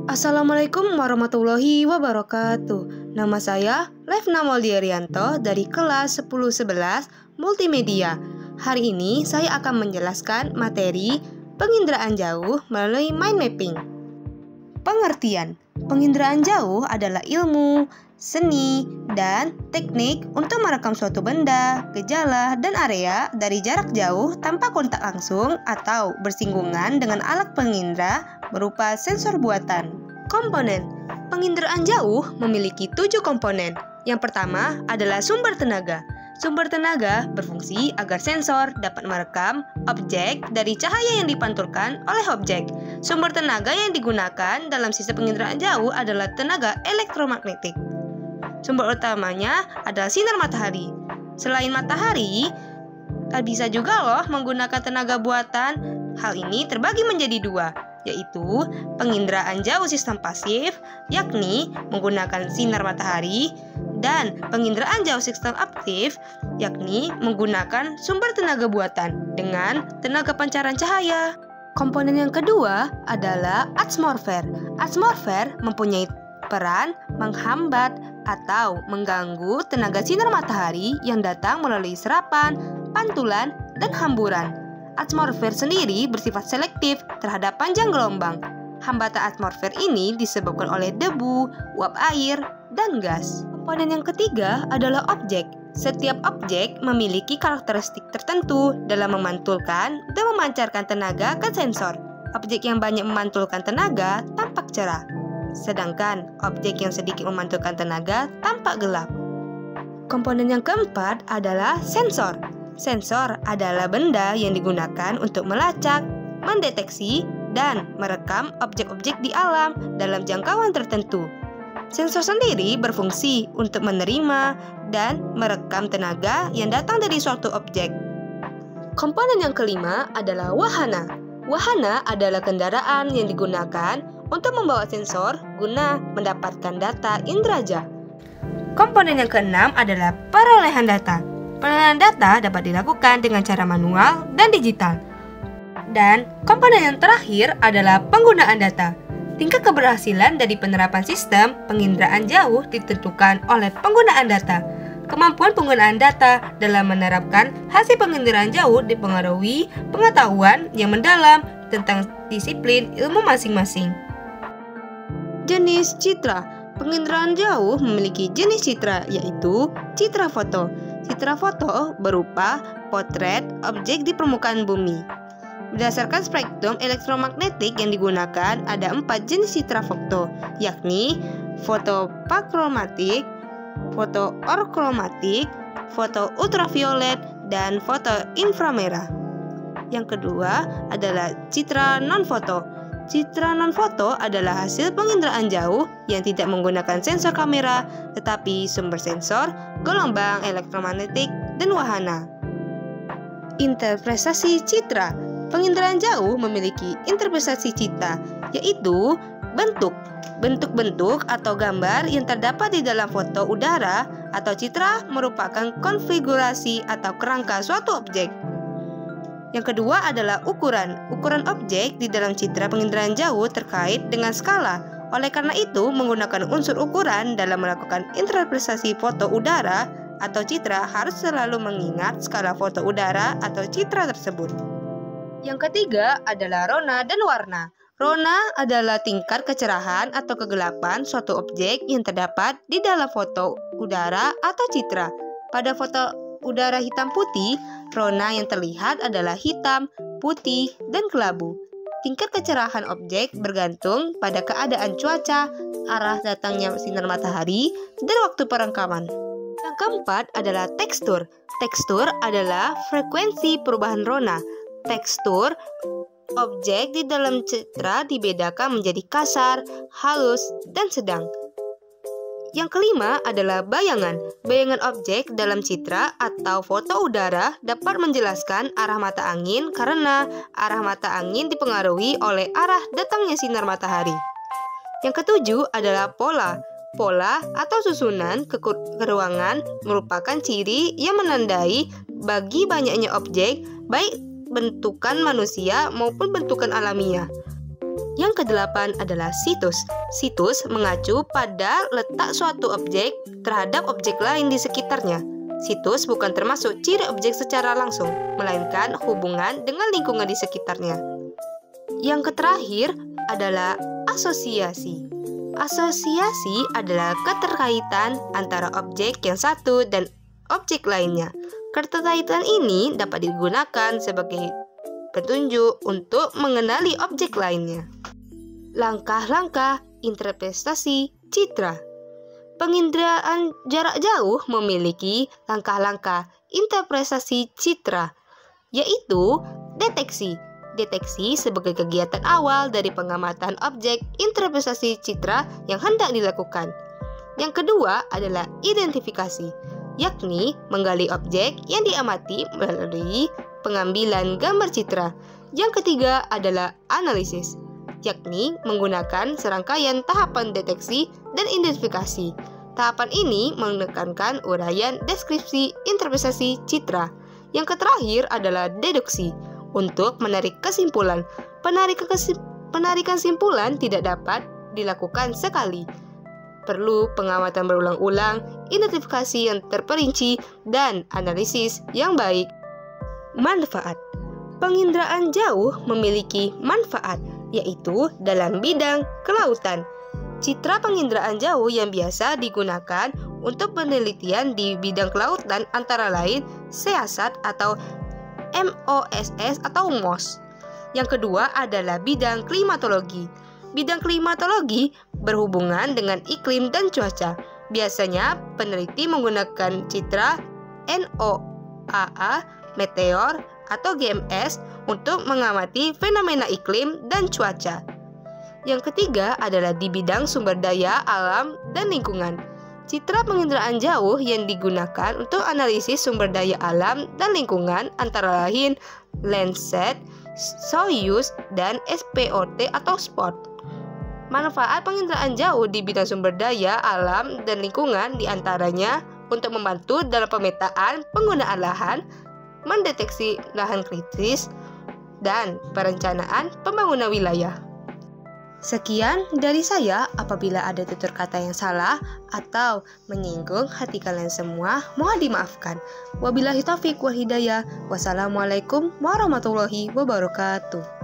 Assalamualaikum warahmatullahi wabarakatuh. Nama saya Levna Moldiarianto dari kelas 1011 Multimedia. Hari ini saya akan menjelaskan materi penginderaan jauh melalui mind mapping. Pengertian: penginderaan jauh adalah ilmu, seni, dan teknik untuk merekam suatu benda, gejala, dan area dari jarak jauh tanpa kontak langsung atau bersinggungan dengan alat pengindra berupa sensor buatan. Komponen penginderaan jauh memiliki 7 komponen. Yang pertama adalah sumber tenaga. Sumber tenaga berfungsi agar sensor dapat merekam objek dari cahaya yang dipantulkan oleh objek. Sumber tenaga yang digunakan dalam sistem penginderaan jauh adalah tenaga elektromagnetik. Sumber utamanya adalah sinar matahari. Selain matahari, bisa juga loh menggunakan tenaga buatan. Hal ini terbagi menjadi 2, yaitu penginderaan jauh sistem pasif, yakni menggunakan sinar matahari, dan penginderaan jauh sistem aktif, yakni menggunakan sumber tenaga buatan dengan tenaga pancaran cahaya. Komponen yang kedua adalah atmosfer. Atmosfer mempunyai peran menghambat atau mengganggu tenaga sinar matahari yang datang melalui serapan, pantulan, dan hamburan. Atmosfer sendiri bersifat selektif terhadap panjang gelombang. Hambatan atmosfer ini disebabkan oleh debu, uap air, dan gas. Komponen yang ketiga adalah objek. Setiap objek memiliki karakteristik tertentu dalam memantulkan dan memancarkan tenaga ke sensor. Objek yang banyak memantulkan tenaga tampak cerah, sedangkan objek yang sedikit memantulkan tenaga tampak gelap. Komponen yang keempat adalah sensor. Sensor adalah benda yang digunakan untuk melacak, mendeteksi, dan merekam objek-objek di alam dalam jangkauan tertentu. Sensor sendiri berfungsi untuk menerima dan merekam tenaga yang datang dari suatu objek. Komponen yang kelima adalah wahana. Wahana adalah kendaraan yang digunakan untuk membawa sensor guna mendapatkan data inderaja. Komponen yang keenam adalah perolehan data. Perolehan data dapat dilakukan dengan cara manual dan digital. Dan komponen yang terakhir adalah penggunaan data. Tingkat keberhasilan dari penerapan sistem penginderaan jauh ditentukan oleh penggunaan data. Kemampuan penggunaan data dalam menerapkan hasil penginderaan jauh dipengaruhi pengetahuan yang mendalam tentang disiplin ilmu masing-masing. Jenis citra. Penginderaan jauh memiliki jenis citra, yaitu citra foto. Citra foto berupa potret objek di permukaan bumi. Berdasarkan spektrum elektromagnetik yang digunakan, ada 4 jenis citra foto, yakni foto pakromatik, foto orkromatik, foto ultraviolet, dan foto inframerah. Yang kedua adalah citra non-foto. Citra non-foto adalah hasil penginderaan jauh yang tidak menggunakan sensor kamera, tetapi sumber sensor, gelombang elektromagnetik, dan wahana. Interpretasi citra. Penginderaan jauh memiliki interpretasi citra, yaitu bentuk-bentuk atau gambar yang terdapat di dalam foto udara atau citra merupakan konfigurasi atau kerangka suatu objek. Yang kedua adalah ukuran. Ukuran objek di dalam citra penginderaan jauh terkait dengan skala. Oleh karena itu, menggunakan unsur ukuran dalam melakukan interpretasi foto udara atau citra harus selalu mengingat skala foto udara atau citra tersebut. Yang ketiga adalah rona dan warna. Rona adalah tingkat kecerahan atau kegelapan suatu objek yang terdapat di dalam foto udara atau citra. Pada foto udara hitam putih, rona yang terlihat adalah hitam, putih, dan kelabu. Tingkat kecerahan objek bergantung pada keadaan cuaca, arah datangnya sinar matahari, dan waktu perekaman. Yang keempat adalah tekstur. Tekstur adalah frekuensi perubahan rona. Tekstur objek di dalam citra dibedakan menjadi kasar, halus, dan sedang. Yang kelima adalah bayangan. Bayangan objek dalam citra atau foto udara dapat menjelaskan arah mata angin karena arah mata angin dipengaruhi oleh arah datangnya sinar matahari. Yang ketujuh adalah pola. Pola atau susunan keruangan merupakan ciri yang menandai bagi banyaknya objek, baik bentukan manusia maupun bentukan alamiah. Yang kedelapan adalah situs. Situs mengacu pada letak suatu objek terhadap objek lain di sekitarnya. Situs bukan termasuk ciri objek secara langsung, melainkan hubungan dengan lingkungan di sekitarnya. Yang terakhir adalah asosiasi. Asosiasi adalah keterkaitan antara objek yang satu dan objek lainnya. Keterkaitan ini dapat digunakan sebagai petunjuk untuk mengenali objek lainnya. Langkah-langkah interpretasi citra. Penginderaan jarak jauh memiliki langkah-langkah interpretasi citra, yaitu deteksi. Deteksi sebagai kegiatan awal dari pengamatan objek interpretasi citra yang hendak dilakukan. Yang kedua adalah identifikasi, yakni menggali objek yang diamati melalui pengambilan gambar citra. Yang ketiga adalah analisis, yakni menggunakan serangkaian tahapan deteksi dan identifikasi. Tahapan ini menekankan uraian deskripsi interpretasi citra. Yang terakhir adalah deduksi, untuk menarik kesimpulan. Penarikan simpulan tidak dapat dilakukan sekali. Perlu pengamatan berulang-ulang, identifikasi yang terperinci, dan analisis yang baik. Manfaat. Penginderaan jauh memiliki manfaat, yaitu dalam bidang kelautan. Citra penginderaan jauh yang biasa digunakan untuk penelitian di bidang kelautan antara lain SEASAT atau MOSS atau MOS. Yang kedua adalah bidang klimatologi. Bidang klimatologi berhubungan dengan iklim dan cuaca. Biasanya peneliti menggunakan citra NOAA, meteor, atau GMS untuk mengamati fenomena iklim dan cuaca. Yang ketiga adalah di bidang sumber daya alam dan lingkungan. Citra penginderaan jauh yang digunakan untuk analisis sumber daya alam dan lingkungan antara lain Landsat, Soyuz, dan SPOT atau SPOT. Manfaat penginderaan jauh di bidang sumber daya alam dan lingkungan diantaranya untuk membantu dalam pemetaan penggunaan lahan, mendeteksi lahan kritis, dan perencanaan pembangunan wilayah. Sekian dari saya. Apabila ada tutur kata yang salah atau menyinggung hati kalian semua, mohon dimaafkan. Wabillahi taufiq wal hidayah. Wassalamualaikum warahmatullahi wabarakatuh.